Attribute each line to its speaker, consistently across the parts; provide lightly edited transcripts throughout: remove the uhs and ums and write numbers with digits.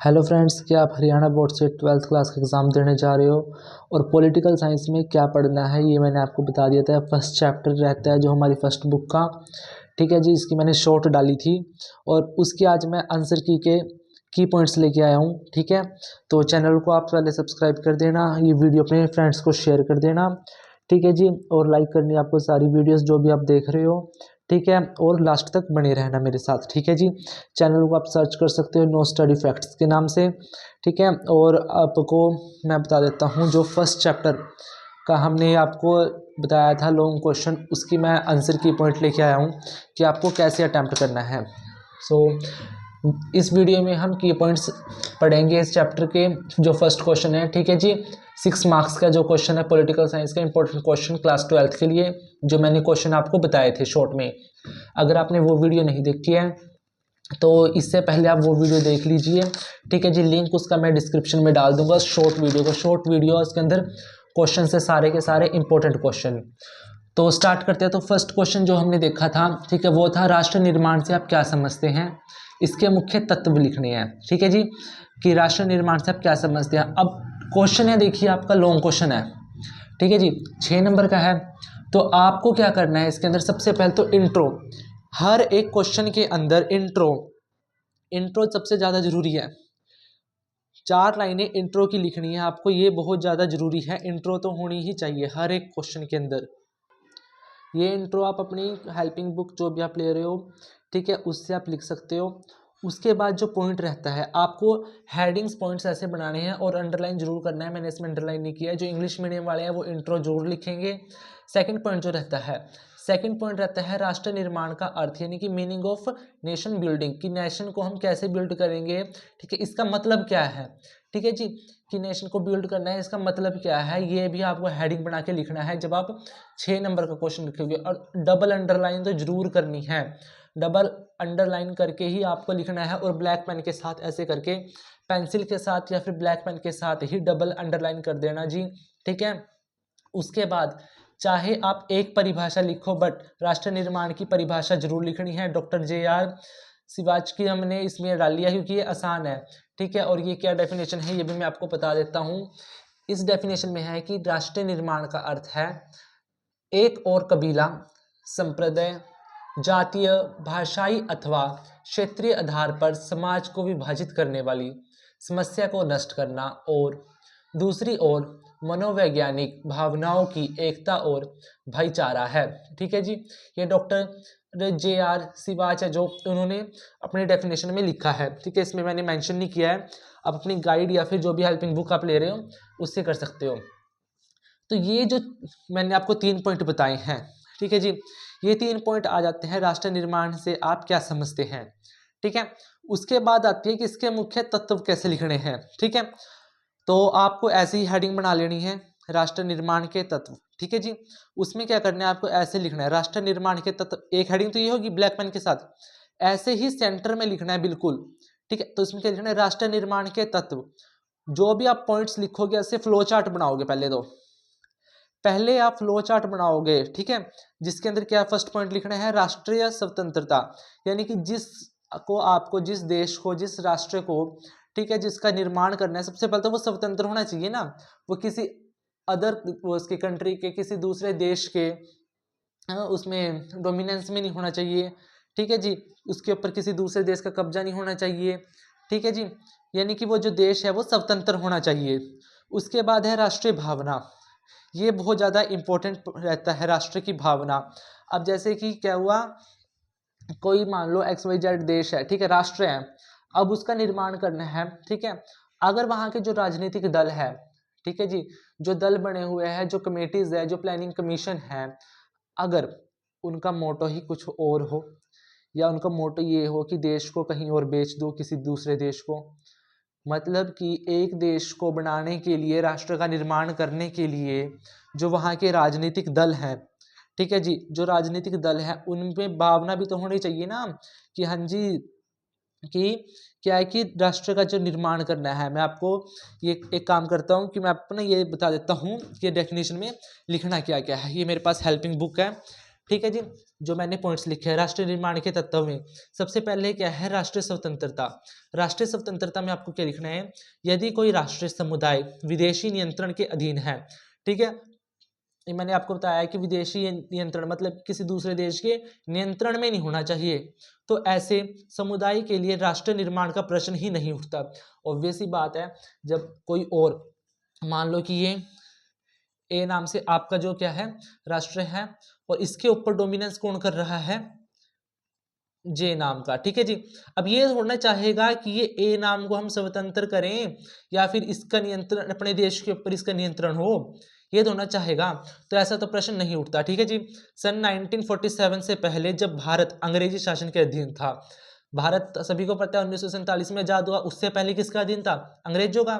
Speaker 1: Hello friends, क्या आप Haryana board से 12th क्लास का एग्ज़ाम देने जा रहे हो और पॉलिटिकल साइंस में क्या पढ़ना है ये मैंने आपको बता दिया था। फर्स्ट चैप्टर रहता है जो हमारी फर्स्ट बुक का, ठीक है जी। इसकी मैंने शॉर्ट डाली थी और उसकी आज मैं आंसर की पॉइंट्स लेके आया हूँ, ठीक है। तो चैनल को आप पहले सब्सक्राइब कर देना, ये वीडियो अपने फ्रेंड्स को शेयर कर देना, ठीक है जी। और लाइक करनी है आपको सारी वीडियोस जो भी आप देख रहे हो, ठीक है। और लास्ट तक बने रहना मेरे साथ, ठीक है जी। चैनल को आप सर्च कर सकते हो नो स्टडी फैक्ट्स के नाम से, ठीक है। और आपको मैं बता देता हूँ जो फर्स्ट चैप्टर का हमने आपको बताया था लॉन्ग क्वेश्चन, उसकी मैं आंसर की पॉइंट लेके आया हूँ कि आपको कैसे अटैम्प्ट करना है। इस वीडियो में हम की पॉइंट्स पढ़ेंगे इस चैप्टर के। जो फर्स्ट क्वेश्चन है, ठीक है जी, 6 मार्क्स का जो क्वेश्चन है पॉलिटिकल साइंस का, इंपॉर्टेंट क्वेश्चन क्लास 12th के लिए, जो मैंने क्वेश्चन आपको बताए थे शॉर्ट में। अगर आपने वो वीडियो नहीं देखी है तो इससे पहले आप वो वीडियो देख लीजिए, ठीक है जी। लिंक उसका मैं डिस्क्रिप्शन में डाल दूंगा, शॉर्ट वीडियो उसके अंदर क्वेश्चन से सारे के सारे इंपॉर्टेंट क्वेश्चन। तो स्टार्ट करते हैं। तो फर्स्ट क्वेश्चन जो हमने देखा था, ठीक है, वो था राष्ट्र निर्माण से आप क्या समझते हैं, इसके मुख्य तत्व लिखने हैं, ठीक है जी। कि राष्ट्र निर्माण से आप क्या समझते हैं। अब क्वेश्चन है, देखिए आपका लॉन्ग क्वेश्चन है, ठीक है जी, 6 नंबर का है। तो आपको क्या करना है इसके अंदर, सबसे पहले तो इंट्रो, हर एक क्वेश्चन के अंदर इंट्रो सबसे ज़्यादा जरूरी है। 4 लाइनें इंट्रो की लिखनी है आपको, ये बहुत ज़्यादा जरूरी है। इंट्रो तो होनी ही चाहिए हर एक क्वेश्चन के अंदर। ये इंट्रो आप अपनी हेल्पिंग बुक जो भी आप ले रहे हो, ठीक है, उससे आप लिख सकते हो। उसके बाद जो पॉइंट रहता है, आपको हेडिंग्स पॉइंट्स ऐसे बनाने हैं और अंडरलाइन जरूर करना है। मैंने इसमें अंडरलाइन नहीं किया है। जो इंग्लिश मीडियम वाले हैं वो इंट्रो जरूर लिखेंगे। सेकंड पॉइंट जो रहता है, सेकंड पॉइंट रहता है राष्ट्र निर्माण का अर्थ, यानी कि मीनिंग ऑफ नेशन बिल्डिंग, कि नेशन को हम कैसे बिल्ड करेंगे, ठीक है, इसका मतलब क्या है, ठीक है जी। कि नेशन को बिल्ड करना है, इसका मतलब क्या है, ये भी आपको हेडिंग बना के लिखना है जब आप 6 नंबर का क्वेश्चन लिखोगे। और डबल अंडरलाइन तो जरूर करनी है, डबल अंडरलाइन करके ही आपको लिखना है। और ब्लैक पेन के साथ ऐसे करके, पेंसिल के साथ या फिर ब्लैक पेन के साथ ही डबल अंडरलाइन कर देना जी, ठीक है। उसके बाद चाहे आप एक परिभाषा लिखो, बट राष्ट्र निर्माण की परिभाषा जरूर लिखनी है। Doctor JR. शिवाज की हमने इसमें डाल लिया क्योंकि ये आसान है, ठीक है। और ये क्या डेफिनेशन है ये भी मैं आपको बता देता हूँ। इस डेफिनेशन में है कि राष्ट्र निर्माण का अर्थ है एक और कबीला, संप्रदाय, जातीय, भाषाई अथवा क्षेत्रीय आधार पर समाज को विभाजित करने वाली समस्या को नष्ट करना, और दूसरी ओर मनोवैज्ञानिक भावनाओं की एकता और भाईचारा है, ठीक है जी। ये डॉक्टर जे.आर. शिवाच है जो उन्होंने अपने डेफिनेशन में लिखा है, ठीक है। इसमें मैंने मेंशन नहीं किया है, आप अपनी गाइड या फिर जो भी हेल्पिंग बुक आप ले रहे हो उससे कर सकते हो। तो ये जो मैंने आपको 3 पॉइंट बताए हैं, ठीक है जी, ये 3 पॉइंट आ जाते हैं राष्ट्र निर्माण से आप क्या समझते हैं, ठीक है। उसके बाद आती है कि इसके मुख्य तत्व कैसे लिखने हैं, ठीक है। तो आपको ऐसी ही हेडिंग बना लेनी है, राष्ट्र निर्माण के तत्व, ठीक है जी। उसमें क्या करना है, आपको ऐसे लिखना है राष्ट्र निर्माण के तत्व। एक हेडिंग तो ये होगी ब्लैक पेन के साथ, ऐसे ही सेंटर में लिखना है बिल्कुल, ठीक है। तो इसमें क्या लिखना है, राष्ट्र निर्माण के तत्व। जो भी आप पॉइंट्स लिखोगे ऐसे फ्लो चार्ट बनाओगे, पहले आप फ्लो चार्ट बनाओगे, ठीक है। जिसके अंदर क्या फर्स्ट पॉइंट लिखना है, राष्ट्रीय स्वतंत्रता, यानी कि जिस देश को, जिस राष्ट्र को, ठीक है, जिसका निर्माण करना है, सबसे पहले तो वो स्वतंत्र होना चाहिए ना। वो किसी अदर उसके कंट्री के, किसी दूसरे देश के उसमें डोमिनेंस में नहीं होना चाहिए, ठीक है जी। उसके ऊपर किसी दूसरे देश का कब्जा नहीं होना चाहिए, ठीक है जी। यानी कि वो जो देश है वो स्वतंत्र होना चाहिए। उसके बाद है राष्ट्रीय भावना, ये बहुत ज़्यादा इंपॉर्टेंट रहता है, राष्ट्र की भावना। अब जैसे कि क्या हुआ, कोई मान लो XYZ देश है, ठीक है, राष्ट्र है, अब उसका निर्माण करना है, ठीक है। अगर वहाँ के जो राजनीतिक दल है, ठीक है जी, जो दल बने हुए हैं, जो कमेटीज है, जो प्लानिंग कमीशन है, अगर उनका मोटो ही कुछ और हो, या उनका मोटो ये हो कि देश को कहीं और बेच दो किसी दूसरे देश को, मतलब कि एक देश को बनाने के लिए, राष्ट्र का निर्माण करने के लिए जो वहाँ के राजनीतिक दल हैं, ठीक है जी, जो राजनीतिक दल है उनमें भावना भी तो होनी चाहिए ना कि हाँ जी, कि क्या है कि राष्ट्र का जो निर्माण करना है। मैं आपको ये एक काम करता हूँ कि मैं आपको ना ये बता देता हूँ कि डेफिनेशन में लिखना क्या क्या है। ये मेरे पास हेल्पिंग बुक है, ठीक है जी। जो मैंने पॉइंट्स लिखे हैं राष्ट्र निर्माण के तत्व में, सबसे पहले क्या है राष्ट्रीय स्वतंत्रता। राष्ट्रीय स्वतंत्रता में आपको क्या लिखना है, यदि कोई राष्ट्रीय समुदाय विदेशी नियंत्रण के अधीन है, ठीक है, ये मैंने आपको बताया है कि विदेशी नियंत्रण मतलब किसी दूसरे देश के नियंत्रण में नहीं होना चाहिए, तो ऐसे समुदाय के लिए राष्ट्र निर्माण का प्रश्न ही नहीं उठता। ऑब्वियस ही बात है, जब कोई और मान लो कि ये ए नाम से आपका जो क्या है राष्ट्र है, और इसके ऊपर डोमिनेंस कौन कर रहा है, जे नाम का, ठीक है जी। अब ये थोड़ा चाहेगा कि ये ए नाम को हम स्वतंत्र करें या फिर इसका नियंत्रण अपने देश के ऊपर इसका नियंत्रण हो, ये दोनों चाहेगा, तो ऐसा तो प्रश्न नहीं उठता, ठीक है जी। सन 1947 से पहले जब भारत अंग्रेजी शासन के अधीन था, भारत सभी को पता है 1947 में आजाद हुआ, उससे पहले किसका अधीन था, अंग्रेजों का,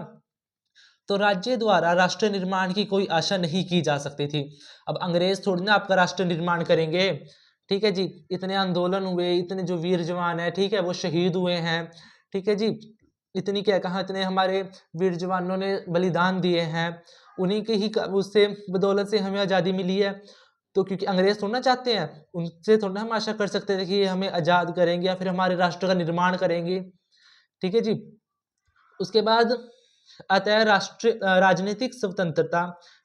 Speaker 1: तो राज्य द्वारा राष्ट्र निर्माण की कोई आशा नहीं की जा सकती थी। अब अंग्रेज थोड़ी ना आपका राष्ट्र निर्माण करेंगे, ठीक है जी। इतने आंदोलन हुए, इतने जो वीर जवान है, ठीक है, वो शहीद हुए हैं, ठीक है जी, इतनी क्या कहा, इतने हमारे वीर जवानों ने बलिदान दिए हैं, उन्हीं के ही उससे बदौलत से हमें आज़ादी मिली है। तो क्योंकि अंग्रेज थोड़ा ना चाहते हैं, उनसे थोड़ा हम आशा कर सकते थे कि ये हमें आज़ाद करेंगे या फिर हमारे राष्ट्र का निर्माण करेंगे, ठीक है जी। उसके बाद अतः राजनीतिक स्वतंत्रता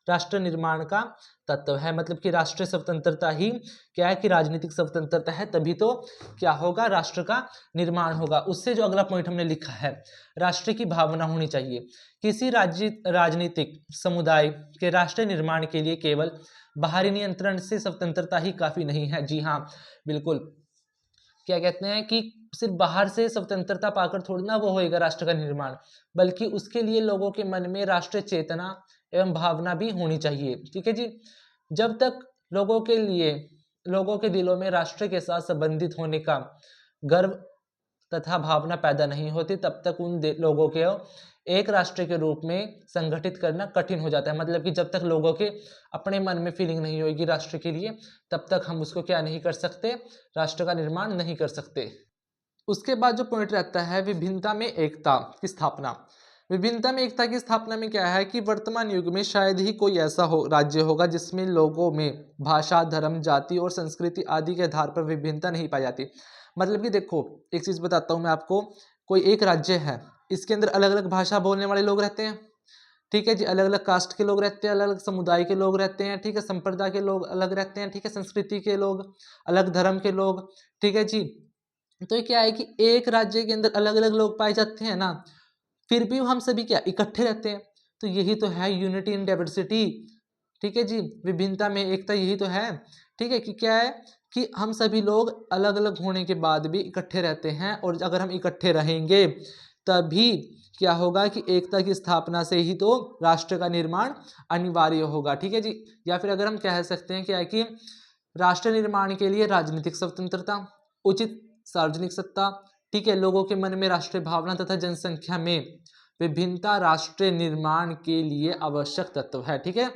Speaker 1: राष्ट्र निर्माण का तत्व है, मतलब कि राष्ट्रीय स्वतंत्रता ही क्या है कि राजनीतिक स्वतंत्रता है, तभी तो क्या होगा, राष्ट्र का निर्माण होगा। उससे जो अगला पॉइंट हमने लिखा है, राष्ट्र की भावना होनी चाहिए। किसी राजनीतिक समुदाय के राष्ट्र निर्माण के लिए केवल बाहरी नियंत्रण से स्वतंत्रता ही काफी नहीं है। जी हाँ, बिल्कुल, क्या कहते हैं कि सिर्फ बाहर से स्वतंत्रता पाकर थोड़ी ना वो होएगा राष्ट्र का निर्माण, बल्कि उसके लिए लोगों के मन में राष्ट्रीय चेतना एवं भावना भी होनी चाहिए, ठीक है जी। जब तक लोगों के दिलों में राष्ट्र के साथ संबंधित होने का गर्व तथा भावना पैदा नहीं होती, तब तक उन लोगों के एक राष्ट्र के रूप में संगठित करना कठिन हो जाता है। मतलब कि जब तक लोगों के अपने मन में फीलिंग नहीं होगी राष्ट्र के लिए, तब तक हम उसको क्या नहीं कर सकते, राष्ट्र का निर्माण नहीं कर सकते। उसके बाद जो पॉइंट रहता है विभिन्नता में एकता की स्थापना। विभिन्नता में एकता की स्थापना में क्या है कि वर्तमान युग में शायद ही कोई ऐसा राज्य होगा जिसमें लोगों में भाषा, धर्म, जाति और संस्कृति आदि के आधार पर विभिन्नता नहीं पाई जाती। मतलब कि देखो, एक चीज बताता हूँ मैं आपको, कोई एक राज्य है, इसके अंदर अलग अलग भाषा बोलने वाले लोग रहते हैं, ठीक है जी, अलग अलग कास्ट के लोग रहते हैं, अलग अलग समुदाय के लोग रहते हैं, ठीक है, संप्रदाय के लोग अलग रहते हैं, ठीक है, संस्कृति के लोग अलग, धर्म के लोग, ठीक है जी। तो ये क्या है कि एक राज्य के अंदर अलग अलग लोग पाए जाते हैं ना, फिर भी हम सभी क्या इकट्ठे रहते हैं। तो यही तो है यूनिटी इन डाइवर्सिटी, ठीक है जी, विभिन्नता में एकता, यही तो है, ठीक है, कि क्या है कि हम सभी लोग अलग अलग होने के बाद भी इकट्ठे रहते हैं, और अगर हम इकट्ठे रहेंगे तभी क्या होगा कि एकता की स्थापना से ही तो राष्ट्र का निर्माण अनिवार्य होगा, ठीक है जी। या फिर अगर हम कह सकते हैं क्या है कि राष्ट्र निर्माण के लिए राजनीतिक स्वतंत्रता, उचित सार्वजनिक सत्ता, ठीक है, लोगों के मन में राष्ट्रीय भावना तथा जनसंख्या में विभिन्नता राष्ट्र निर्माण के लिए आवश्यक तत्व है, ठीक है।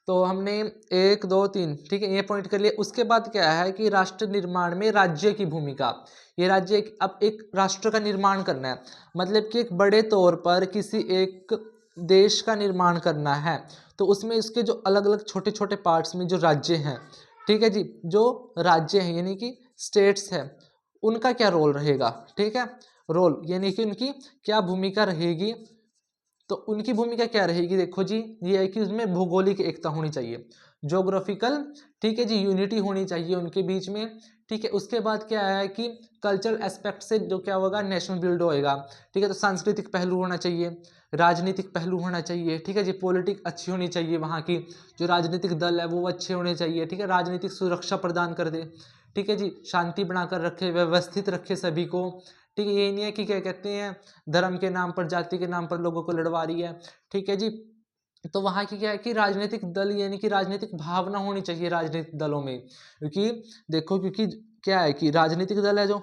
Speaker 1: तो हमने 1 2 3, ठीक है, ये पॉइंट कर लिया। उसके बाद क्या है कि राष्ट्र निर्माण में राज्य की भूमिका, ये राज्य अब एक राष्ट्र का निर्माण करना है, मतलब कि एक बड़े तौर पर किसी एक देश का निर्माण करना है, तो उसमें इसके जो अलग अलग छोटे छोटे पार्ट्स में जो राज्य हैं, ठीक है जी, जो राज्य हैं यानी कि स्टेट्स हैं, उनका क्या रोल रहेगा, ठीक है, रोल यानी कि उनकी क्या भूमिका रहेगी। तो उनकी भूमिका क्या रहेगी, देखो जी, ये है कि उसमें भौगोलिक एकता होनी चाहिए, ज्योग्राफिकल, ठीक है जी, यूनिटी होनी चाहिए उनके बीच में, ठीक है। उसके बाद क्या है कि कल्चरल एस्पेक्ट से जो क्या होगा, नेशनल बिल्ड होएगा, ठीक है। तो सांस्कृतिक पहलू होना चाहिए, राजनीतिक पहलू होना चाहिए, ठीक है जी, पॉलिटिक अच्छी होनी चाहिए, वहाँ की जो राजनीतिक दल है वो अच्छे होने चाहिए, ठीक है, राजनीतिक सुरक्षा प्रदान कर दे, ठीक है जी, शांति बनाकर रखे, व्यवस्थित रखे सभी को, ठीक है। ये नहीं है कि क्या कहते हैं धर्म के नाम पर, जाति के नाम पर लोगों को लड़वा रही है, ठीक है जी। तो वहाँ की क्या है कि राजनीतिक दल यानी कि राजनीतिक भावना होनी चाहिए राजनीतिक दलों में, क्योंकि देखो, क्योंकि क्या है कि राजनीतिक दल है, जो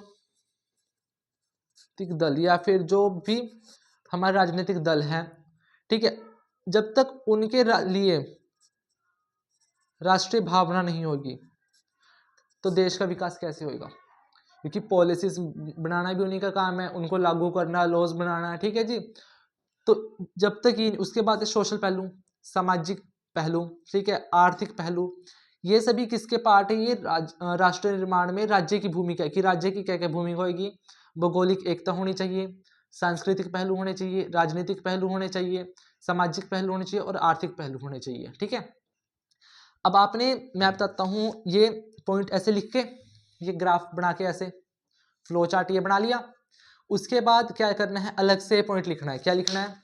Speaker 1: राजनीतिक दल या फिर जो भी हमारे राजनीतिक दल हैं, ठीक है, जब तक उनके लिए राष्ट्रीय भावना नहीं होगी तो देश का विकास कैसे होगा, क्योंकि पॉलिसीज बनाना भी उन्हीं का काम है, उनको लागू करना, लॉज बनाना है, ठीक है जी। तो जब तक ये, उसके बाद सोशल पहलू, सामाजिक पहलू, ठीक है, आर्थिक पहलू, ये सभी किसके पार्ट है? ये राष्ट्र निर्माण में राज्य की भूमिका है कि राज्य की क्या क्या भूमिका होगी। भौगोलिक एकता होनी चाहिए, सांस्कृतिक पहलू होने चाहिए, राजनीतिक पहलू होने चाहिए, सामाजिक पहलू होने चाहिए और आर्थिक पहलू होने चाहिए। ठीक है, अब आपने, मैं बताता हूँ, ये पॉइंट ऐसे लिख के, ये ग्राफ बना के ऐसे फ्लो चार्ट ये बना लिया। उसके बाद क्या करना है, अलग से पॉइंट लिखना है। क्या लिखना है?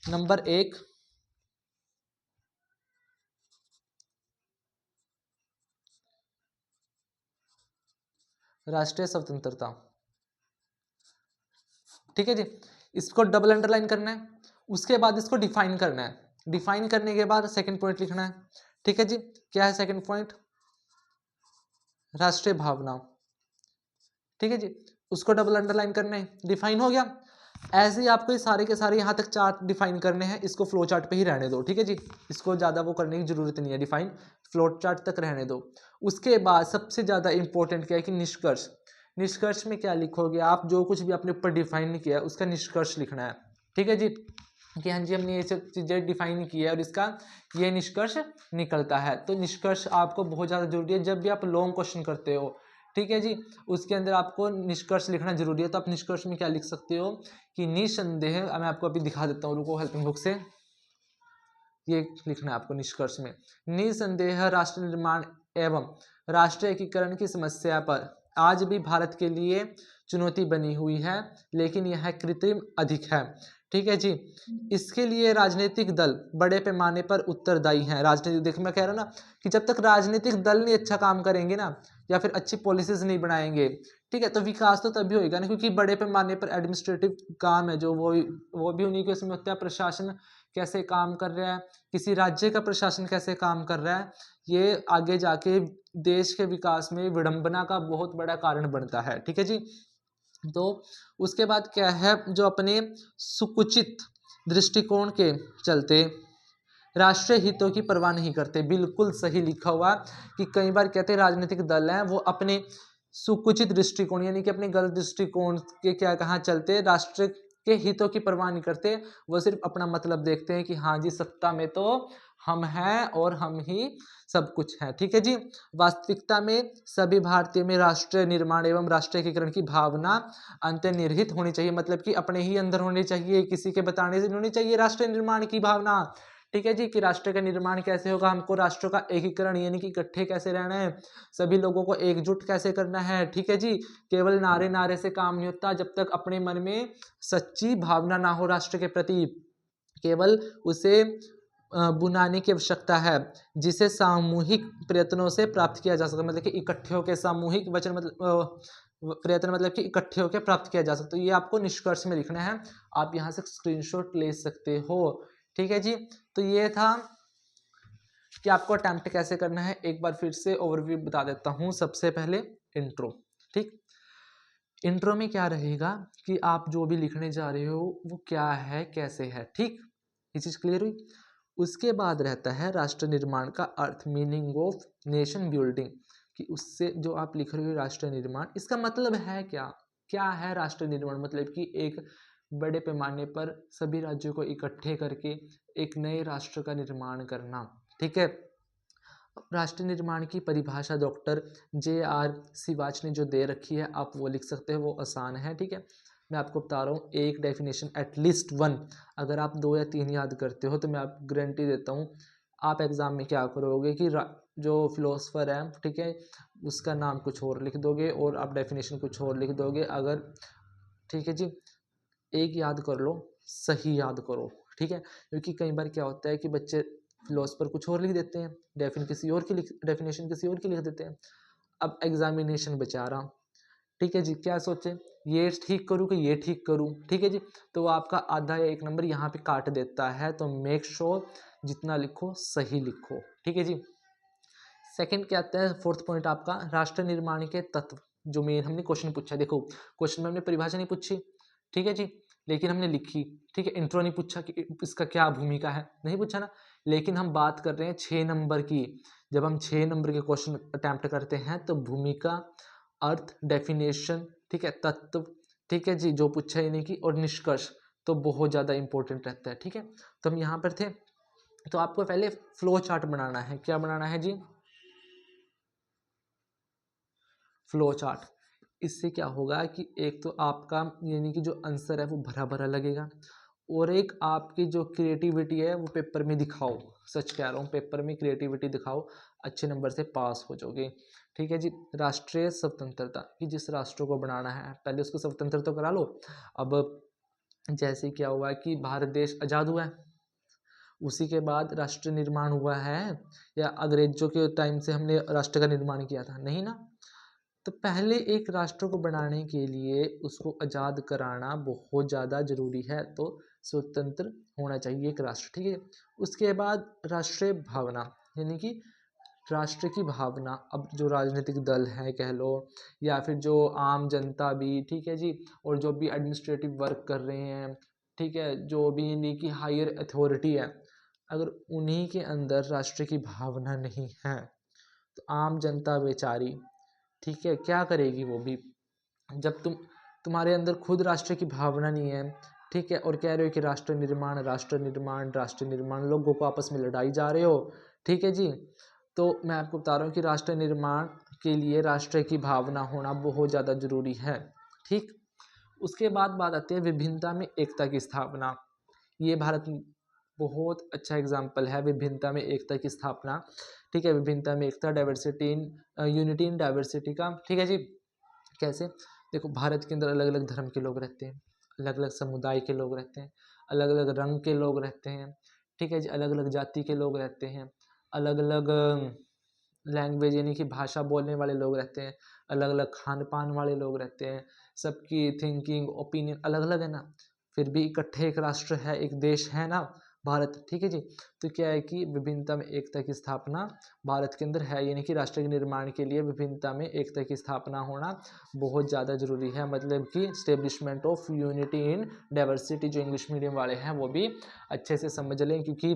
Speaker 1: नंबर 1, राष्ट्रीय स्वतंत्रता। ठीक है जी, इसको डबल अंडरलाइन करना है। उसके बाद इसको डिफाइन करना है। डिफाइन करने के बाद सेकंड पॉइंट लिखना है। ठीक है जी, क्या है सेकंड पॉइंट? राष्ट्रीय भावना। ठीक है जी, उसको डबल अंडरलाइन करना है। डिफाइन हो गया। ऐसे ही आपको ये सारे के सारे यहाँ तक चार्ट डिफाइन करने हैं। इसको फ्लो चार्ट पे ही रहने दो। ठीक है जी, इसको ज़्यादा वो करने की जरूरत नहीं है, डिफाइन फ्लो चार्ट तक रहने दो। उसके बाद सबसे ज़्यादा इंपॉर्टेंट क्या है कि निष्कर्ष। निष्कर्ष में क्या लिखोगे आप? जो कुछ भी आपने ऊपर डिफाइन किया है उसका निष्कर्ष लिखना है। ठीक है जी, कि हाँ जी हमने ये सब चीज़ें डिफाइन की है और इसका ये निष्कर्ष निकलता है। तो निष्कर्ष आपको बहुत ज़्यादा जरूरी है जब भी आप लॉन्ग क्वेश्चन करते हो। ठीक है जी, उसके अंदर आपको निष्कर्ष लिखना जरूरी है। तो आप निष्कर्ष में क्या लिख सकते हो कि निसंदेह, मैं आपको अभी दिखा देता हूँ, रुको हेल्पिंग बुक से, ये लिखना है आपको निष्कर्ष में। निसंदेह राष्ट्र निर्माण एवं राष्ट्रीय एकीकरण की समस्या पर आज भी भारत के लिए चुनौती बनी हुई है, लेकिन यह कृत्रिम अधिक है। ठीक है जी, इसके लिए राजनीतिक दल बड़े पैमाने पर उत्तरदायी हैं। राजनीतिक, देख मैं कह रहा हूँ ना कि जब तक राजनीतिक दल नहीं अच्छा काम करेंगे ना, या फिर अच्छी पॉलिसीज नहीं बनाएंगे, ठीक है, तो विकास तो तभी होएगा ना, क्योंकि बड़े पैमाने पर एडमिनिस्ट्रेटिव काम है जो वो भी उन्हीं के उसमें होता है। प्रशासन कैसे काम कर रहा है, किसी राज्य का प्रशासन कैसे काम कर रहा है, ये आगे जाके देश के विकास में विडंबना का बहुत बड़ा कारण बनता है। ठीक है जी, तो उसके बाद क्या है, जो अपने सुकुचित दृष्टिकोण के चलते राष्ट्रीय हितों की परवाह नहीं करते। बिल्कुल सही लिखा हुआ कि कई बार कहते हैं राजनीतिक दल हैं वो अपने सुकुचित दृष्टिकोण यानी कि अपने गलत दृष्टिकोण के क्या कहाँ चलते राष्ट्र के हितों की परवाह नहीं करते। वो सिर्फ अपना मतलब देखते हैं कि हाँ जी सत्ता में तो हम हैं और हम ही सब कुछ है। ठीक है जी, वास्तविकता में सभी भारतीयों में राष्ट्रीय निर्माण एवं राष्ट्रीय एकीकरण की भावना अंतर्निहित होनी चाहिए। मतलब कि अपने ही अंदर होनी चाहिए, किसी के बताने से नहीं होनी चाहिए राष्ट्रीय निर्माण की भावना। ठीक है जी, कि राष्ट्र का निर्माण कैसे होगा, हमको राष्ट्रों का एकीकरण यानी कि इकट्ठे कैसे रहना है, सभी लोगों को एकजुट कैसे करना है। ठीक है जी, केवल नारे नारे से काम नहीं होता, जब तक अपने मन में सच्ची भावना ना हो राष्ट्र के प्रति, केवल उसे बुनाने की आवश्यकता है जिसे सामूहिक प्रयत्नों से प्राप्त किया जा सकता है। मतलब कि इकट्ठे होकर सामूहिक वचन मतलब प्रयत्न मतलब कि इकट्ठे होकर प्राप्त किया जा सकता है। ये आपको निष्कर्ष में लिखना है, आप यहाँ से स्क्रीनशॉट ले सकते हो। ठीक है जी, तो ये था कि आपको अटेम्प्ट कैसे करना है। एक बार फिर से ओवरव्यू बता देता हूँ। सबसे पहले इंट्रो। ठीक, इंट्रो में क्या रहेगा कि आप जो भी लिखने जा रहे हो वो क्या है कैसे है। ठीक, ये चीज़ क्लियर हुई। उसके बाद रहता है राष्ट्र निर्माण का अर्थ, मीनिंग ऑफ नेशन बिल्डिंग, कि उससे जो आप लिख रहे हो राष्ट्र निर्माण, इसका मतलब है क्या, क्या है राष्ट्र निर्माण। मतलब कि एक बड़े पैमाने पर सभी राज्यों को इकट्ठे करके एक नए राष्ट्र का निर्माण करना। ठीक है, राष्ट्र निर्माण की परिभाषा डॉक्टर JR सिवाच ने जो दे रखी है आप वो लिख सकते हो, वो आसान है। ठीक है, मैं आपको बता रहा हूँ एक डेफिनेशन एटलीस्ट 1, अगर आप 2 या 3 याद करते हो तो मैं आप गारंटी देता हूँ आप एग्ज़ाम में क्या करोगे कि जो फिलोसफर है, ठीक है, उसका नाम कुछ और लिख दोगे और आप डेफिनेशन कुछ और लिख दोगे। अगर, ठीक है जी, एक याद कर लो, सही याद करो। ठीक है, क्योंकि कई बार क्या होता है कि बच्चे फिलोसफर कुछ और लिख देते हैं, डेफिनेशन किसी और की लिख देते हैं। अब एग्जामिनेशन बचा रहा, ठीक है जी, क्या सोचे ये ठीक करूँ कि ये ठीक करूँ। ठीक है जी, तो वो आपका आधा या 1 नंबर यहाँ पे काट देता है। तो मेक श्योर जितना लिखो सही लिखो। ठीक है जी, सेकंड क्या आता है, फोर्थ पॉइंट आपका राष्ट्र निर्माण के तत्व, जो मेन हमने क्वेश्चन पूछा। देखो क्वेश्चन में हमने परिभाषा नहीं पूछी, ठीक है जी, लेकिन हमने लिखी। ठीक है, इंट्रो नहीं पूछा कि इसका क्या भूमिका है, नहीं पूछा ना, लेकिन हम बात कर रहे हैं 6 नंबर की। जब हम 6 नंबर के क्वेश्चन अटैम्प्ट करते हैं तो भूमिका, अर्थ, डेफिनेशन, ठीक है, तत्व, ठीक है जी, जो पूछा ही नहीं की, और निष्कर्ष तो बहुत ज़्यादा इंपॉर्टेंट रहता है। ठीक है, तो हम यहाँ पर थे, तो आपको पहले फ्लो चार्ट बनाना है। क्या बनाना है जी, फ्लो चार्ट। इससे क्या होगा कि एक तो आपका यानी कि जो आंसर है वो भरा भरा लगेगा, और एक आपकी जो क्रिएटिविटी है वो पेपर में दिखाओ। सच कह रहा हूँ, पेपर में क्रिएटिविटी दिखाओ, अच्छे नंबर से पास हो जाओगे। ठीक है जी। राष्ट्रीय स्वतंत्रता, कि जिस राष्ट्र को बनाना है पहले उसको स्वतंत्र तो करा लो। अब जैसे क्या हुआ कि भारत देश आज़ाद हुआ है, उसी के बाद राष्ट्र निर्माण हुआ है, या अंग्रेजों के टाइम से हमने राष्ट्र का निर्माण किया था? नहीं ना। तो पहले एक राष्ट्र को बनाने के लिए उसको आज़ाद कराना बहुत ज़्यादा ज़रूरी है, तो स्वतंत्र होना चाहिए एक राष्ट्र। ठीक है। उसके बाद राष्ट्रीय भावना, यानी कि राष्ट्र की भावना। अब जो राजनीतिक दल है कह लो, या फिर जो आम जनता भी, ठीक है जी, और जो भी एडमिनिस्ट्रेटिव वर्क कर रहे हैं, ठीक है, जो भी यानी कि हायर अथॉरिटी है, अगर उन्हीं के अंदर राष्ट्र की भावना नहीं है तो आम जनता बेचारी, ठीक है, क्या करेगी वो भी? जब तुम्हारे अंदर खुद राष्ट्र की भावना नहीं है, ठीक है, और कह रहे हो कि राष्ट्र निर्माण राष्ट्र निर्माण राष्ट्र निर्माण, लोगों को आपस में लड़ाई जा रहे हो, ठीक है जी। तो मैं आपको बता रहा हूँ कि राष्ट्र निर्माण के लिए राष्ट्र की भावना होना बहुत ज़्यादा ज़रूरी है। ठीक। उसके बाद बात आती है विभिन्नता में एकता की स्थापना। ये भारत बहुत अच्छा एग्जाम्पल है, विभिन्नता में एकता की स्थापना। ठीक है, विभिन्नता में एकता, diversity in unity in diversity का। ठीक है जी। कैसे? देखो, भारत के अंदर अलग अलग धर्म के लोग रहते हैं, अलग अलग समुदाय के लोग रहते हैं, अलग अलग रंग के लोग रहते हैं, ठीक है जी, अलग अलग जाति के लोग रहते हैं, अलग अलग लैंग्वेज यानी कि भाषा बोलने वाले लोग रहते हैं, अलग अलग खान पान वाले लोग रहते हैं, सबकी थिंकिंग ओपिनियन अलग अलग है ना, फिर भी इकट्ठे एक राष्ट्र है, एक देश है ना भारत। ठीक है जी। तो क्या है कि विभिन्नता में एकता की स्थापना भारत के अंदर है, यानी कि राष्ट्र के निर्माण के लिए विभिन्नता में एकता की स्थापना होना बहुत ज़्यादा ज़रूरी है। मतलब कि establishment of unity in diversity, जो इंग्लिश मीडियम वाले हैं वो भी अच्छे से समझ लें, क्योंकि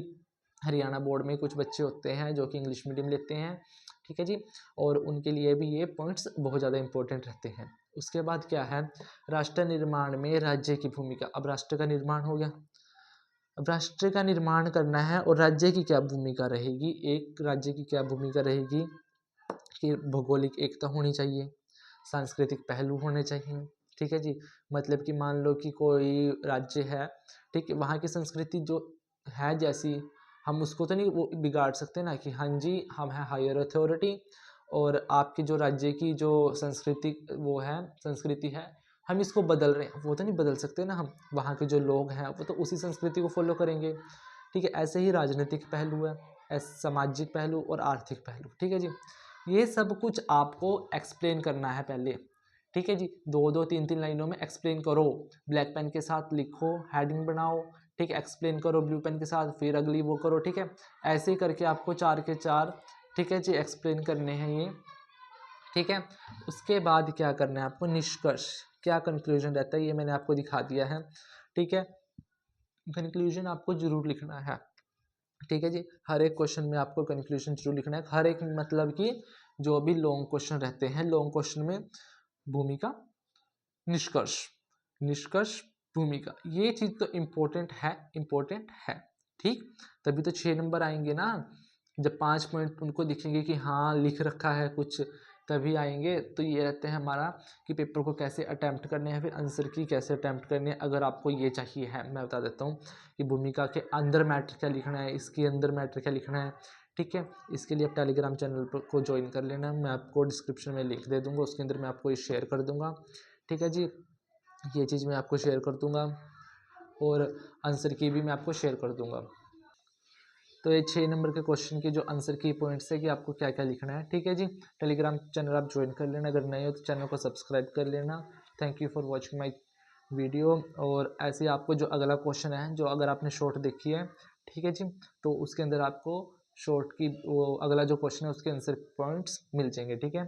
Speaker 1: हरियाणा बोर्ड में कुछ बच्चे होते हैं जो कि इंग्लिश मीडियम लेते हैं, ठीक है जी, और उनके लिए भी ये पॉइंट्स बहुत ज़्यादा इंपॉर्टेंट रहते हैं। उसके बाद क्या है, राष्ट्र निर्माण में राज्य की भूमिका। अब राष्ट्र का निर्माण हो गया, अब राष्ट्र का निर्माण करना है और राज्य की क्या भूमिका रहेगी, एक राज्य की क्या भूमिका रहेगी कि भौगोलिक एकता होनी चाहिए, सांस्कृतिक पहलू होने चाहिए। ठीक है जी। मतलब कि मान लो कि कोई राज्य है, ठीक है, वहाँ की संस्कृति जो है जैसी, हम उसको तो नहीं वो बिगाड़ सकते ना कि हाँ जी हम हैं हायर अथॉरिटी, और आपकी जो राज्य की जो संस्कृति वो है, संस्कृति है, हम इसको बदल रहे हैं, वो तो नहीं बदल सकते ना हम। वहाँ के जो लोग हैं वो तो उसी संस्कृति को फॉलो करेंगे। ठीक है। ऐसे ही राजनीतिक पहलू है, ऐसे सामाजिक पहलू और आर्थिक पहलू। ठीक है जी। ये सब कुछ आपको एक्सप्लेन करना है पहले। ठीक है जी। 2-2 3-3 लाइनों में एक्सप्लेन करो, ब्लैक पेन के साथ लिखो, हेडिंग बनाओ, ठीक है, एक्सप्लेन करो ब्लू पेन के साथ, फिर अगली वो करो। ठीक है। ऐसे ही करके आपको 4 के 4, ठीक है जी, एक्सप्लेन करने हैं ये। ठीक है। उसके बाद क्या करना है आपको, निष्कर्ष, क्या कंक्लूजन रहता है ये मैंने आपको दिखा दिया है। ठीक है। कंक्लूजन आपको जरूर लिखना है। ठीक है जी। हर एक क्वेश्चन में आपको कंक्लूजन जरूर लिखना है। हर एक मतलब कि जो भी लॉन्ग क्वेश्चन रहते हैं, लॉन्ग क्वेश्चन में भूमिका, निष्कर्ष, निष्कर्ष, भूमिका, ये चीज़ तो इम्पोर्टेंट है, इम्पोर्टेंट है। ठीक। तभी तो 6 नंबर आएंगे ना, जब 5 पॉइंट उनको दिखेंगे कि हाँ लिख रखा है कुछ, तभी आएंगे। तो ये रहते हैं हमारा कि पेपर को कैसे अटैम्प्ट करने हैं, फिर आंसर की कैसे अटैम्प्ट करनी है। अगर आपको ये चाहिए है, मैं बता देता हूँ कि भूमिका के अंदर मैटर क्या लिखना है, इसके अंदर मैटर क्या लिखना है। ठीक है। इसके लिए आप टेलीग्राम चैनल को ज्वाइन कर लेना, मैं आपको डिस्क्रिप्शन में लिंक दे दूँगा, उसके अंदर मैं आपको ये शेयर कर दूँगा। ठीक है जी। ये चीज़ मैं आपको शेयर कर दूँगा, और आंसर की भी मैं आपको शेयर कर दूँगा। तो ये 6 नंबर के क्वेश्चन के जो आंसर की पॉइंट्स है कि आपको क्या क्या लिखना है। ठीक है जी। टेलीग्राम चैनल आप ज्वाइन कर लेना, अगर नए हो तो चैनल को सब्सक्राइब कर लेना। Thank you for watching my video. और ऐसे आपको जो अगला क्वेश्चन है, जो अगर आपने शॉर्ट देखी है, ठीक है जी, तो उसके अंदर आपको शॉर्ट की वो अगला जो क्वेश्चन है उसके आंसर पॉइंट्स मिल जाएंगे। ठीक है।